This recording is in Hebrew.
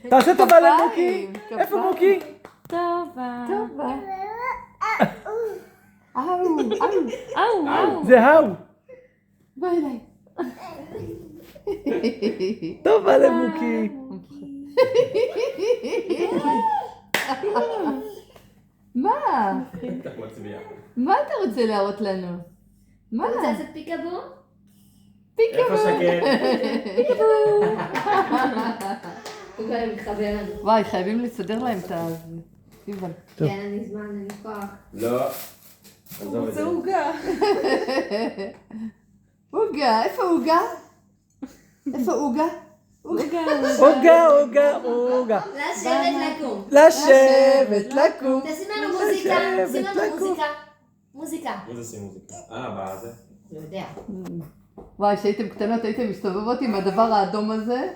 תעשה טובה למוקי. איפה מוקי? טובה. טובה. זה האו. בוא אליי. טובה למוקי. מה? אתה מצביע. מה אתה רוצה להראות לנו? מה? אתה רוצה לעשות פיקאבו? איפה שקט? הוא כבר מתחבר לנו. וואי, חייבים לסדר להם את ה... יובל. טוב. כן, אני זמן, אני כוח. לא. עזוב את זה. עוגה. עוגה, איפה עוגה? איפה עוגה? עוגה, עוגה. לשבת לקום. לשבת, לקום. תשים לנו מוזיקה. לשבת, שים לנו לקום. מוזיקה. מוזיקה. איזה שים מוזיקה? מה זה? לא יודע. וואי, כשהייתם קטנות הייתם מסתובבות עם הדבר האדום הזה?